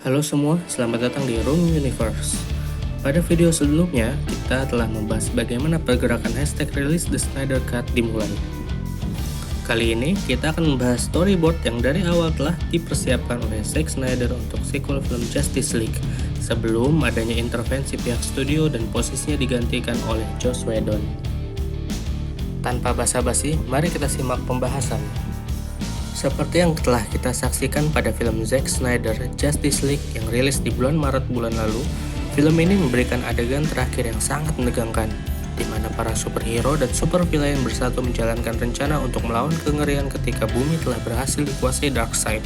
Halo semua, selamat datang di Room Universe. Pada video sebelumnya, kita telah membahas bagaimana pergerakan hashtag release The Snyder Cut dimulai. Kali ini, kita akan membahas storyboard yang dari awal telah dipersiapkan oleh Zack Snyder untuk sequel film Justice League, sebelum adanya intervensi pihak studio dan posisinya digantikan oleh Joss Whedon. Tanpa basa-basi, mari kita simak pembahasan. Seperti yang telah kita saksikan pada film Zack Snyder Justice League yang rilis di bulan Maret bulan lalu, film ini memberikan adegan terakhir yang sangat menegangkan, di mana para superhero dan supervillain bersatu menjalankan rencana untuk melawan kengerian ketika bumi telah berhasil dikuasai Darkseid.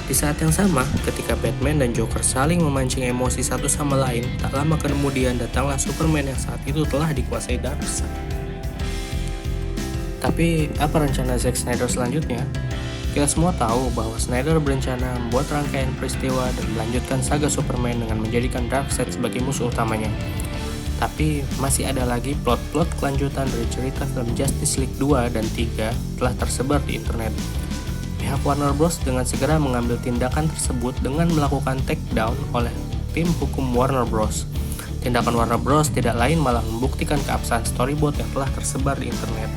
Di saat yang sama, ketika Batman dan Joker saling memancing emosi satu sama lain, tak lama kemudian datanglah Superman yang saat itu telah dikuasai Darkseid. Tapi, apa rencana Zack Snyder selanjutnya? Kita semua tahu bahwa Snyder berencana membuat rangkaian peristiwa dan melanjutkan saga Superman dengan menjadikan Darkseid sebagai musuh utamanya. Tapi, masih ada lagi plot-plot kelanjutan dari cerita film Justice League 2 dan 3 telah tersebar di internet. Pihak Warner Bros. Dengan segera mengambil tindakan tersebut dengan melakukan takedown oleh tim hukum Warner Bros. Tindakan Warner Bros. Tidak lain malah membuktikan keabsahan storyboard yang telah tersebar di internet.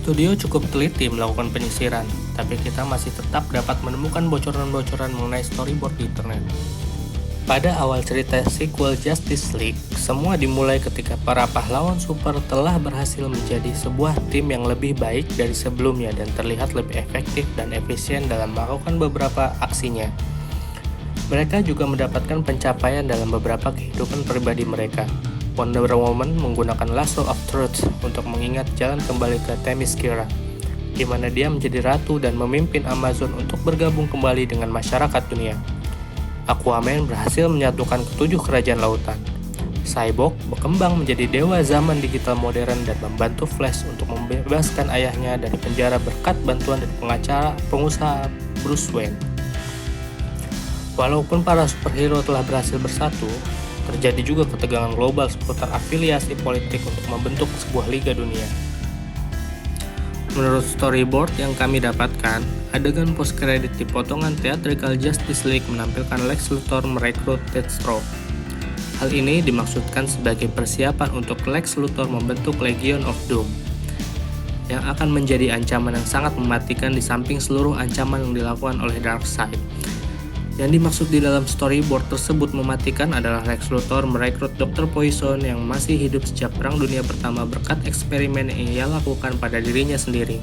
Studio cukup teliti melakukan penyisiran, tapi kita masih tetap dapat menemukan bocoran-bocoran mengenai storyboard di internet. Pada awal cerita sequel Justice League, semua dimulai ketika para pahlawan super telah berhasil menjadi sebuah tim yang lebih baik dari sebelumnya dan terlihat lebih efektif dan efisien dalam melakukan beberapa aksinya. Mereka juga mendapatkan pencapaian dalam beberapa kehidupan pribadi mereka. Wonder Woman menggunakan Lasso of Truth untuk mengingat jalan kembali ke Themyscira, di mana dia menjadi ratu dan memimpin Amazon untuk bergabung kembali dengan masyarakat dunia. Aquaman berhasil menyatukan ketujuh kerajaan lautan. Cyborg berkembang menjadi dewa zaman digital modern dan membantu Flash untuk membebaskan ayahnya dari penjara berkat bantuan dari pengusaha Bruce Wayne. Walaupun para superhero telah berhasil bersatu, terjadi juga ketegangan global seputar afiliasi politik untuk membentuk sebuah liga dunia. Menurut storyboard yang kami dapatkan, adegan post-credit di potongan theatrical Justice League menampilkan Lex Luthor merekrut Deathstroke. Hal ini dimaksudkan sebagai persiapan untuk Lex Luthor membentuk Legion of Doom, yang akan menjadi ancaman yang sangat mematikan di samping seluruh ancaman yang dilakukan oleh Darkseid. Yang dimaksud di dalam storyboard tersebut mematikan adalah Lex Luthor merekrut Dr. Poison yang masih hidup sejak Perang Dunia Pertama berkat eksperimen yang ia lakukan pada dirinya sendiri.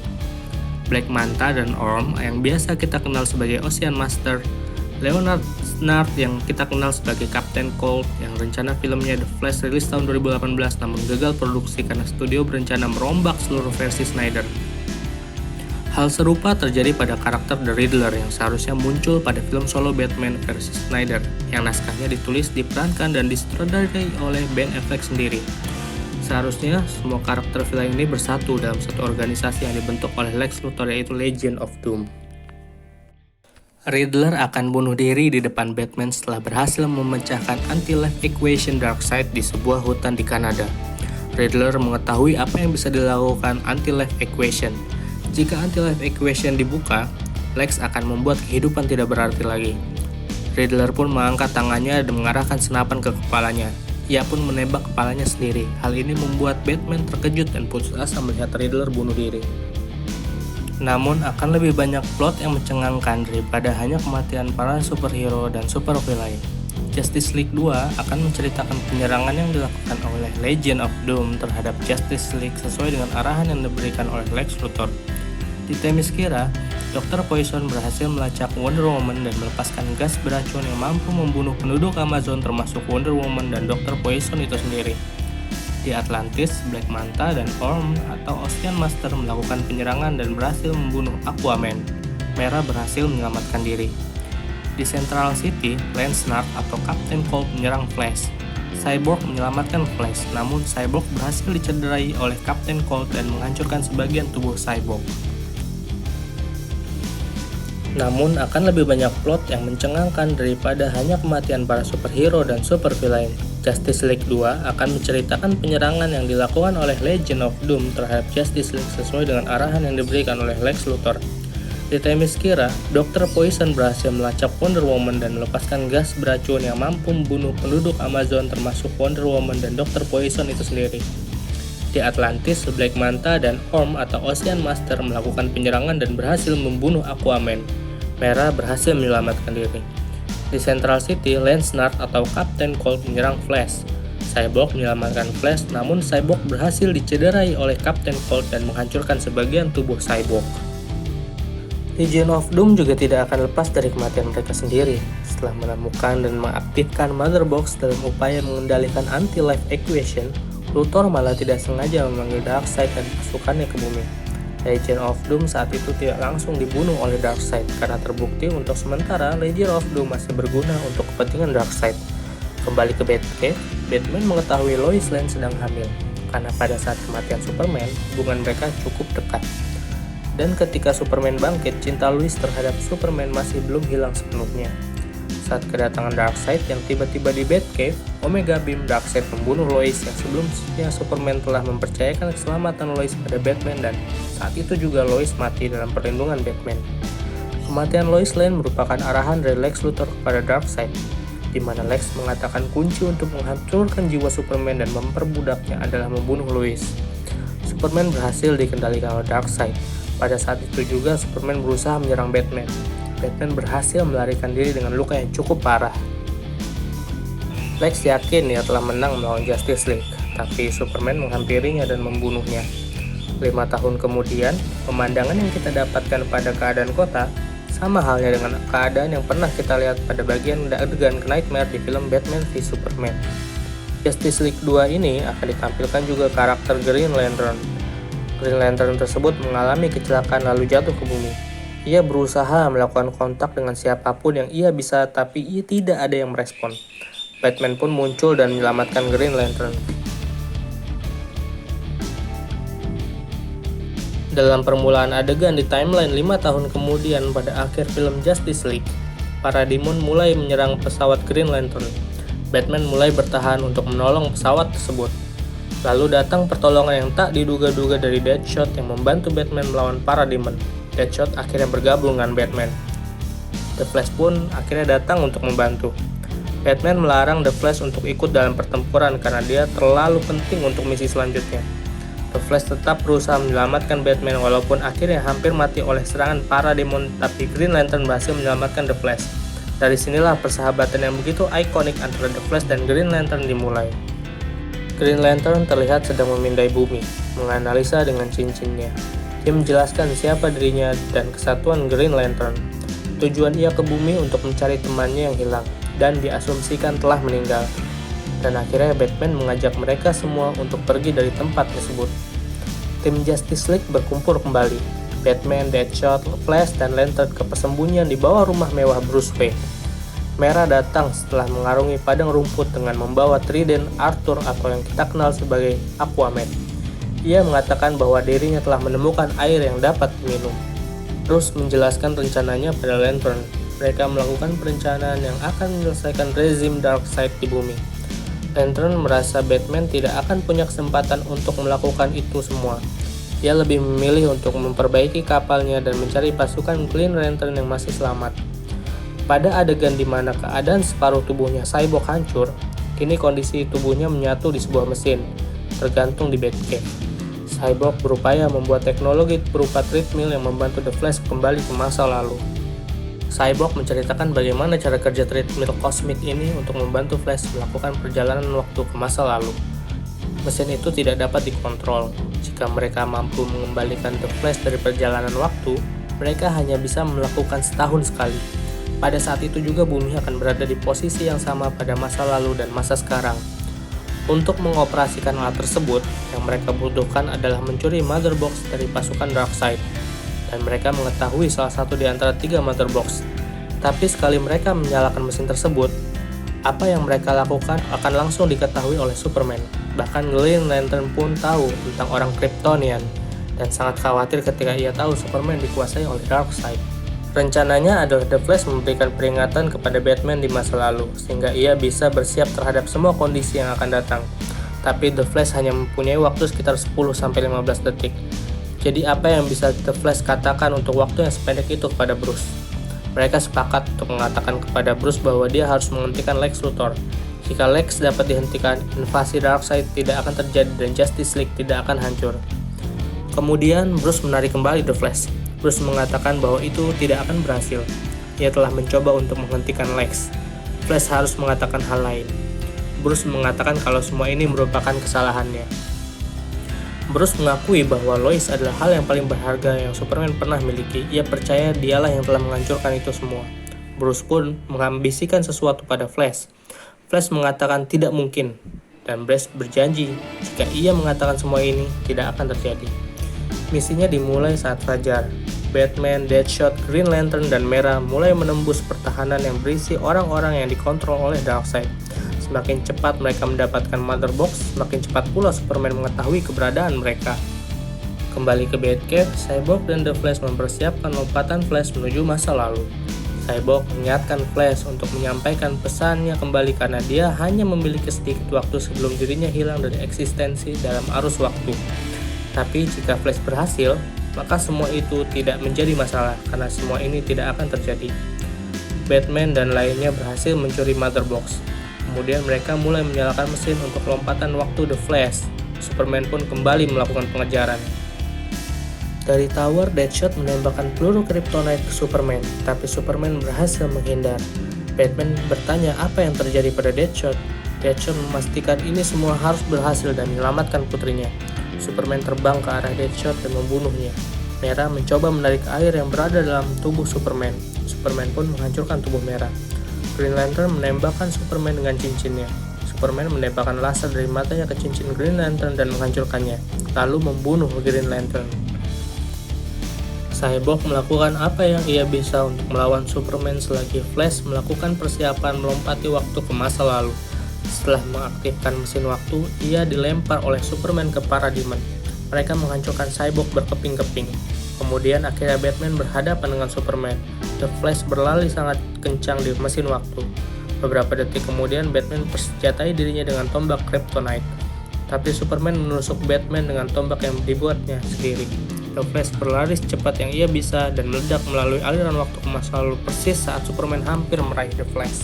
Black Manta dan Orm yang biasa kita kenal sebagai Ocean Master, Leonard Nart yang kita kenal sebagai Captain Cold yang rencana filmnya The Flash rilis tahun 2018 namun gagal produksi karena studio berencana merombak seluruh versi Snyder. Hal serupa terjadi pada karakter The Riddler yang seharusnya muncul pada film solo Batman versi Snyder, yang naskahnya ditulis, diperankan, dan disutradarai oleh Ben Affleck sendiri. Seharusnya semua karakter film ini bersatu dalam satu organisasi yang dibentuk oleh Lex Luthor, yaitu Legion of Doom. Riddler akan bunuh diri di depan Batman setelah berhasil memecahkan anti-life equation Darkseid di sebuah hutan di Kanada. Riddler mengetahui apa yang bisa dilakukan anti-life equation. Jika anti-life equation dibuka, Lex akan membuat kehidupan tidak berarti lagi. Riddler pun mengangkat tangannya dan mengarahkan senapan ke kepalanya. Ia pun menembak kepalanya sendiri. Hal ini membuat Batman terkejut dan putus asa melihat Riddler bunuh diri. Namun akan lebih banyak plot yang mencengangkan daripada hanya kematian para superhero dan supervillain. Justice League 2 akan menceritakan penyerangan yang dilakukan oleh Legion of Doom terhadap Justice League sesuai dengan arahan yang diberikan oleh Lex Luthor. Di Themyscira, Dr. Poison berhasil melacak Wonder Woman dan melepaskan gas beracun yang mampu membunuh penduduk Amazon termasuk Wonder Woman dan Dr. Poison itu sendiri. Di Atlantis, Black Manta dan Orm atau Ocean Master melakukan penyerangan dan berhasil membunuh Aquaman. Mera berhasil menyelamatkan diri. Di Central City, Lance Nart atau Captain Cold menyerang Flash. Cyborg menyelamatkan Flash, namun Cyborg berhasil dicederai oleh Captain Cold dan menghancurkan sebagian tubuh Cyborg. Namun akan lebih banyak plot yang mencengangkan daripada hanya kematian para superhero dan supervillain. Justice League 2 akan menceritakan penyerangan yang dilakukan oleh Legion of Doom terhadap Justice League sesuai dengan arahan yang diberikan oleh Lex Luthor. Di Themyscira, Dr. Poison berhasil melacak Wonder Woman dan melepaskan gas beracun yang mampu membunuh penduduk Amazon termasuk Wonder Woman dan Dr. Poison itu sendiri. Di Atlantis, Black Manta dan Orm atau Ocean Master melakukan penyerangan dan berhasil membunuh Aquaman. Mera berhasil menyelamatkan diri. Di Central City, Landsnark atau Captain Cold menyerang Flash. Cyborg menyelamatkan Flash, namun Cyborg berhasil dicederai oleh Captain Cold dan menghancurkan sebagian tubuh Cyborg. Legion of Doom juga tidak akan lepas dari kematian mereka sendiri. Setelah menemukan dan mengaktifkan Mother Box dalam upaya mengendalikan anti-life equation, Luthor malah tidak sengaja memanggil Darkseid dan pasukannya ke bumi. Legion of Doom saat itu tidak langsung dibunuh oleh Darkseid karena terbukti untuk sementara Legion of Doom masih berguna untuk kepentingan Darkseid. Kembali ke Batcave, Batman mengetahui Lois Lane sedang hamil, karena pada saat kematian Superman, hubungan mereka cukup dekat. Dan ketika Superman bangkit, cinta Lois terhadap Superman masih belum hilang sepenuhnya. Saat kedatangan Darkseid yang tiba-tiba di Batcave, Omega Beam Darkseid membunuh Lois yang sebelumnya Superman telah mempercayakan keselamatan Lois pada Batman dan saat itu juga Lois mati dalam perlindungan Batman. Kematian Lois Lane merupakan arahan dari Lex Luthor kepada Darkseid, di mana Lex mengatakan kunci untuk menghancurkan jiwa Superman dan memperbudaknya adalah membunuh Lois. Superman berhasil dikendalikan oleh Darkseid. Pada saat itu juga Superman berusaha menyerang Batman. Batman berhasil melarikan diri dengan luka yang cukup parah. Lex yakin dia telah menang melawan Justice League, tapi Superman menghampirinya dan membunuhnya. 5 tahun kemudian, pemandangan yang kita dapatkan pada keadaan kota sama halnya dengan keadaan yang pernah kita lihat pada bagian adegan Nightmare di film Batman v Superman. Justice League 2 ini akan ditampilkan juga karakter Green Lantern. Green Lantern tersebut mengalami kecelakaan lalu jatuh ke bumi. Ia berusaha melakukan kontak dengan siapapun yang ia bisa, tapi ia tidak ada yang merespon. Batman pun muncul dan menyelamatkan Green Lantern. Dalam permulaan adegan di timeline 5 tahun kemudian pada akhir film Justice League, Parademon mulai menyerang pesawat Green Lantern. Batman mulai bertahan untuk menolong pesawat tersebut. Lalu datang pertolongan yang tak diduga-duga dari Deadshot yang membantu Batman melawan Parademon. Deadshot akhirnya bergabung dengan Batman. The Flash pun akhirnya datang untuk membantu. Batman melarang The Flash untuk ikut dalam pertempuran karena dia terlalu penting untuk misi selanjutnya. The Flash tetap berusaha menyelamatkan Batman walaupun akhirnya hampir mati oleh serangan Parademon, tapi Green Lantern berhasil menyelamatkan The Flash. Dari sinilah persahabatan yang begitu ikonik antara The Flash dan Green Lantern dimulai. Green Lantern terlihat sedang memindai bumi, menganalisa dengan cincinnya. Dia menjelaskan siapa dirinya dan kesatuan Green Lantern. Tujuan ia ke bumi untuk mencari temannya yang hilang dan diasumsikan telah meninggal. Dan akhirnya Batman mengajak mereka semua untuk pergi dari tempat tersebut. Tim Justice League berkumpul kembali. Batman, Deadshot, Flash, dan Lantern ke persembunyian di bawah rumah mewah Bruce Wayne. Mera datang setelah mengarungi padang rumput dengan membawa trident Arthur atau yang kita kenal sebagai Aquaman. Ia mengatakan bahwa dirinya telah menemukan air yang dapat diminum. Terus menjelaskan rencananya pada Lantern. Mereka melakukan perencanaan yang akan menyelesaikan rezim Darkseid di bumi. Lantern merasa Batman tidak akan punya kesempatan untuk melakukan itu semua. Dia lebih memilih untuk memperbaiki kapalnya dan mencari pasukan Green Lantern yang masih selamat. Pada adegan di mana keadaan separuh tubuhnya Cyborg hancur, kini kondisi tubuhnya menyatu di sebuah mesin, tergantung di Batcave. Cyborg berupaya membuat teknologi berupa treadmill yang membantu The Flash kembali ke masa lalu. Cyborg menceritakan bagaimana cara kerja treadmill kosmik ini untuk membantu Flash melakukan perjalanan waktu ke masa lalu. Mesin itu tidak dapat dikontrol. Jika mereka mampu mengembalikan The Flash dari perjalanan waktu, mereka hanya bisa melakukan setahun sekali. Pada saat itu juga bumi akan berada di posisi yang sama pada masa lalu dan masa sekarang. Untuk mengoperasikan alat tersebut, yang mereka butuhkan adalah mencuri Mother Box dari pasukan Darkseid. Dan mereka mengetahui salah satu di antara 3 Mother Box. Tapi sekali mereka menyalakan mesin tersebut, apa yang mereka lakukan akan langsung diketahui oleh Superman. Bahkan Green Lantern pun tahu tentang orang Kryptonian, dan sangat khawatir ketika ia tahu Superman dikuasai oleh Darkseid. Rencananya adalah The Flash memberikan peringatan kepada Batman di masa lalu, sehingga ia bisa bersiap terhadap semua kondisi yang akan datang. Tapi The Flash hanya mempunyai waktu sekitar 10-15 detik. Jadi apa yang bisa The Flash katakan untuk waktu yang sependek itu kepada Bruce? Mereka sepakat untuk mengatakan kepada Bruce bahwa dia harus menghentikan Lex Luthor. Jika Lex dapat dihentikan, invasi Darkseid tidak akan terjadi dan Justice League tidak akan hancur. Kemudian Bruce menarik kembali The Flash. Bruce mengatakan bahwa itu tidak akan berhasil. Ia telah mencoba untuk menghentikan Lex. Flash harus mengatakan hal lain. Bruce mengatakan kalau semua ini merupakan kesalahannya. Bruce mengakui bahwa Lois adalah hal yang paling berharga yang Superman pernah miliki. Ia percaya dialah yang telah menghancurkan itu semua. Bruce pun mengambisikan sesuatu pada Flash. Flash mengatakan tidak mungkin, dan Bruce berjanji jika ia mengatakan semua ini tidak akan terjadi. Misinya dimulai saat fajar. Batman, Deadshot, Green Lantern, dan Mera mulai menembus pertahanan yang berisi orang-orang yang dikontrol oleh Darkseid. Semakin cepat mereka mendapatkan Mother Box, semakin cepat pula Superman mengetahui keberadaan mereka. Kembali ke Batcave, Cyborg dan The Flash mempersiapkan lompatan Flash menuju masa lalu. Cyborg mengingatkan Flash untuk menyampaikan pesannya kembali karena dia hanya memiliki sedikit waktu sebelum dirinya hilang dari eksistensi dalam arus waktu. Tapi jika Flash berhasil, maka semua itu tidak menjadi masalah karena semua ini tidak akan terjadi. Batman dan lainnya berhasil mencuri Mother Box. Kemudian mereka mulai menyalakan mesin untuk lompatan waktu The Flash. Superman pun kembali melakukan pengejaran. Dari tower, Deadshot menembakkan peluru kryptonite ke Superman, tapi Superman berhasil menghindar. Batman bertanya apa yang terjadi pada Deadshot. Deadshot memastikan ini semua harus berhasil dan menyelamatkan putrinya. Superman terbang ke arah Deadshot dan membunuhnya. Mera mencoba menarik air yang berada dalam tubuh Superman. Superman pun menghancurkan tubuh Mera. Green Lantern menembakkan Superman dengan cincinnya. Superman menembakkan laser dari matanya ke cincin Green Lantern dan menghancurkannya, lalu membunuh Green Lantern. Cyborg melakukan apa yang ia bisa untuk melawan Superman selagi Flash melakukan persiapan melompati waktu ke masa lalu. Setelah mengaktifkan mesin waktu, ia dilempar oleh Superman ke Parademon. Mereka menghancurkan Cyborg berkeping-keping. Kemudian akhirnya Batman berhadapan dengan Superman. The Flash berlari sangat kencang di mesin waktu. Beberapa detik kemudian Batman persenjatai dirinya dengan tombak kryptonite. Tapi Superman menusuk Batman dengan tombak yang dibuatnya sendiri. The Flash berlari secepat yang ia bisa dan meledak melalui aliran waktu ke masa lalu persis saat Superman hampir meraih The Flash.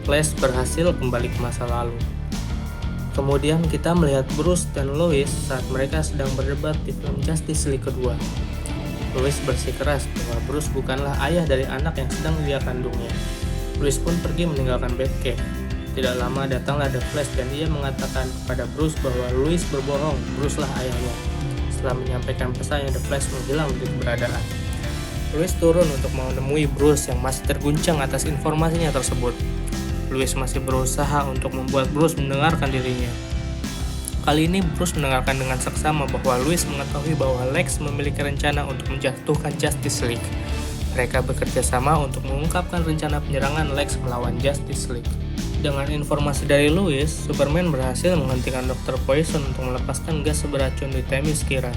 Flash berhasil kembali ke masa lalu. Kemudian kita melihat Bruce dan Lois saat mereka sedang berdebat di film Justice League kedua. Lois bersikeras bahwa Bruce bukanlah ayah dari anak yang sedang dia kandungnya. Lois pun pergi meninggalkan Batcave. Tidak lama datanglah The Flash dan ia mengatakan kepada Bruce bahwa Lois berbohong, Bruce lah ayahnya. Setelah menyampaikan pesannya, The Flash menghilang dari keberadaan. Lois turun untuk menemui Bruce yang masih terguncang atas informasinya tersebut. Lois masih berusaha untuk membuat Bruce mendengarkan dirinya. Kali ini Bruce mendengarkan dengan seksama bahwa Lois mengetahui bahwa Lex memiliki rencana untuk menjatuhkan Justice League. Mereka bekerja sama untuk mengungkapkan rencana penyerangan Lex melawan Justice League. Dengan informasi dari Lois, Superman berhasil menghentikan Dr. Poison untuk melepaskan gas beracun di Themyscira.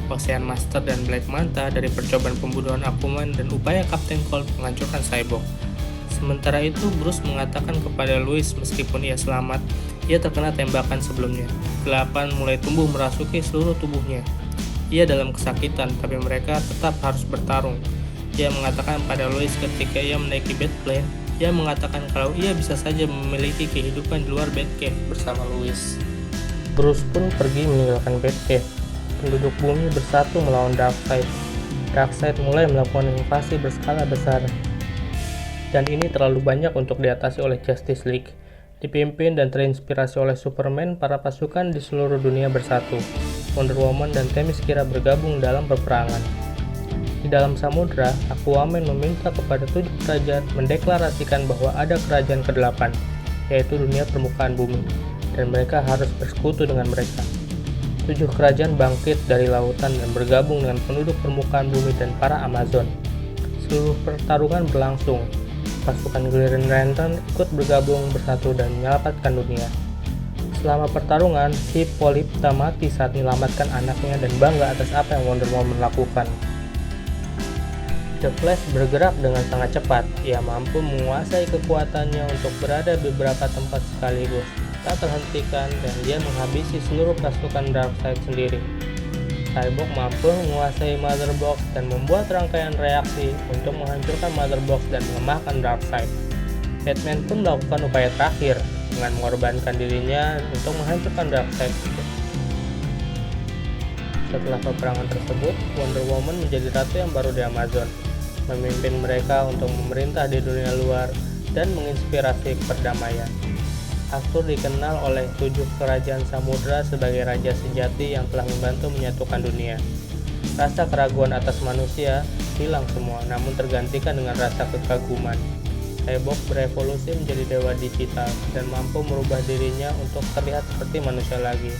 Ocean Master dan Black Manta dari percobaan pembunuhan Aquaman dan upaya Captain Cold menghancurkan Cyborg. Sementara itu, Bruce mengatakan kepada Lois meskipun ia selamat, ia terkena tembakan sebelumnya. Kegelapan mulai tumbuh merasuki seluruh tubuhnya. Ia dalam kesakitan, tapi mereka tetap harus bertarung. Ia mengatakan pada Lois ketika ia menaiki Batplane, ia mengatakan kalau ia bisa saja memiliki kehidupan di luar Batcave bersama Lois. Bruce pun pergi meninggalkan Batcave. Penduduk bumi bersatu melawan Darkseid. Darkseid mulai melakukan invasi berskala besar. Dan ini terlalu banyak untuk diatasi oleh Justice League. Dipimpin dan terinspirasi oleh Superman, para pasukan di seluruh dunia bersatu. Wonder Woman dan Themyscira bergabung dalam peperangan. Di dalam samudra, Aquaman meminta kepada 7 kerajaan mendeklarasikan bahwa ada kerajaan ke-8, yaitu dunia permukaan bumi, dan mereka harus bersekutu dengan mereka. 7 kerajaan bangkit dari lautan dan bergabung dengan penduduk permukaan bumi dan para Amazon. Seluruh pertarungan berlangsung. Pasukan Green Lantern ikut bergabung bersatu dan menyelamatkan dunia. Selama pertarungan, Hippolyta mati saat menyelamatkan anaknya dan bangga atas apa yang Wonder Woman lakukan. The Flash bergerak dengan sangat cepat. Ia mampu menguasai kekuatannya untuk berada di beberapa tempat sekaligus, tak terhentikan, dan dia menghabisi seluruh pasukan Darkseid sendiri. Cyborg mampu menguasai Mother Box dan membuat rangkaian reaksi untuk menghancurkan Mother Box dan melemahkan Darkseid. Batman pun melakukan upaya terakhir dengan mengorbankan dirinya untuk menghancurkan Darkseid. Setelah peperangan tersebut, Wonder Woman menjadi ratu yang baru di Amazon, memimpin mereka untuk memerintah di dunia luar dan menginspirasi perdamaian. Arthur dikenal oleh 7 kerajaan samudra sebagai raja sejati yang telah membantu menyatukan dunia. Rasa keraguan atas manusia hilang semua, namun tergantikan dengan rasa kekaguman. Cyborg berevolusi menjadi dewa digital dan mampu merubah dirinya untuk terlihat seperti manusia lagi.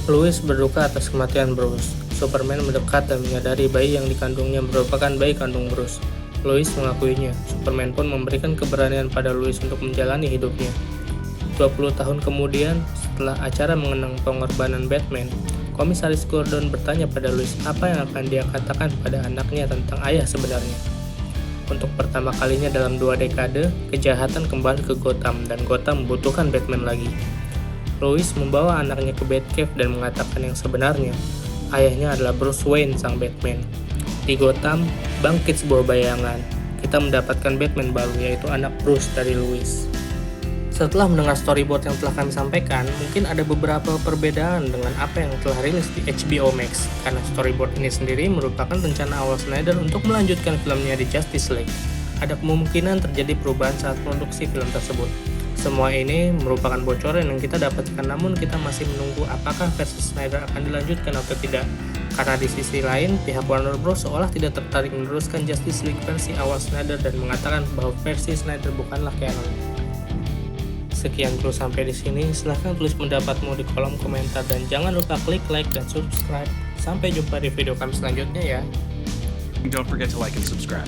Lois berduka atas kematian Bruce. Superman mendekat dan menyadari bayi yang dikandungnya merupakan bayi kandung Bruce. Lois mengakuinya. Superman pun memberikan keberanian pada Lois untuk menjalani hidupnya. 20 tahun kemudian, setelah acara mengenang pengorbanan Batman, Komisaris Gordon bertanya pada Lois apa yang akan dia katakan pada anaknya tentang ayah sebenarnya. Untuk pertama kalinya dalam 2 dekade, kejahatan kembali ke Gotham dan Gotham membutuhkan Batman lagi. Lois membawa anaknya ke Batcave dan mengatakan yang sebenarnya. Ayahnya adalah Bruce Wayne, sang Batman. Di Gotham, bangkit sebuah bayangan. Kita mendapatkan Batman baru, yaitu anak Bruce dari Lois. Setelah mendengar storyboard yang telah kami sampaikan, mungkin ada beberapa perbedaan dengan apa yang telah rilis di HBO Max, karena storyboard ini sendiri merupakan rencana awal Snyder untuk melanjutkan filmnya di Justice League. Ada kemungkinan terjadi perubahan saat produksi film tersebut. Semua ini merupakan bocoran yang kita dapatkan, namun kita masih menunggu apakah versi Snyder akan dilanjutkan atau tidak. Karena di sisi lain, pihak Warner Bros. Seolah tidak tertarik meneruskan Justice League versi awal Snyder dan mengatakan bahwa versi Snyder bukanlah canon. Sekian dulu sampai di sini. Silahkan tulis pendapatmu di kolom komentar dan jangan lupa klik like dan subscribe. Sampai jumpa di video kami selanjutnya ya. Don't forget to like and subscribe.